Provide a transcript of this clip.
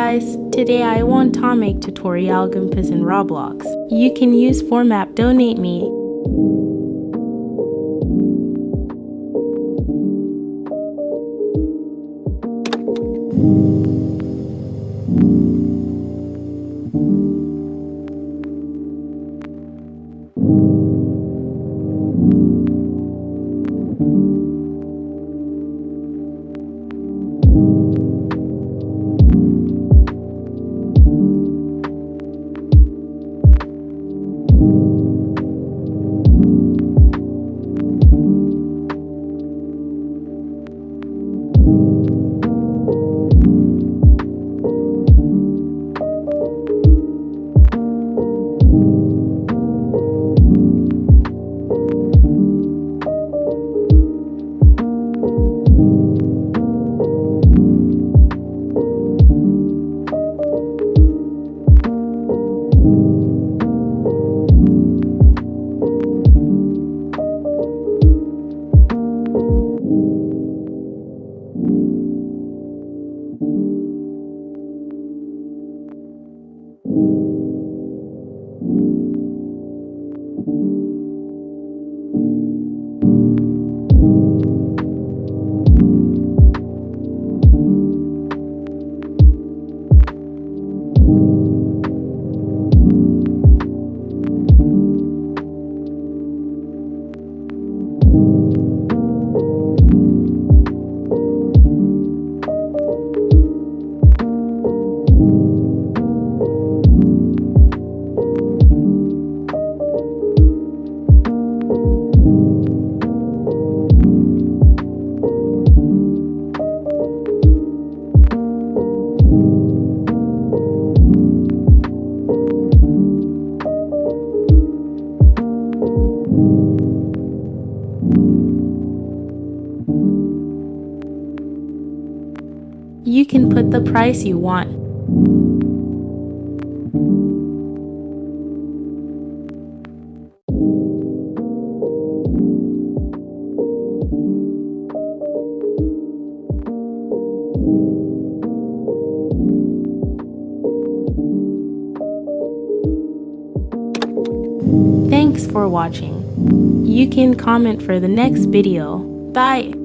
guys, today I want to make tutorial GAMEPASS in Roblox. You can use format donate me. You can put the price you want. Thanks for watching. You can comment for the next video. Bye!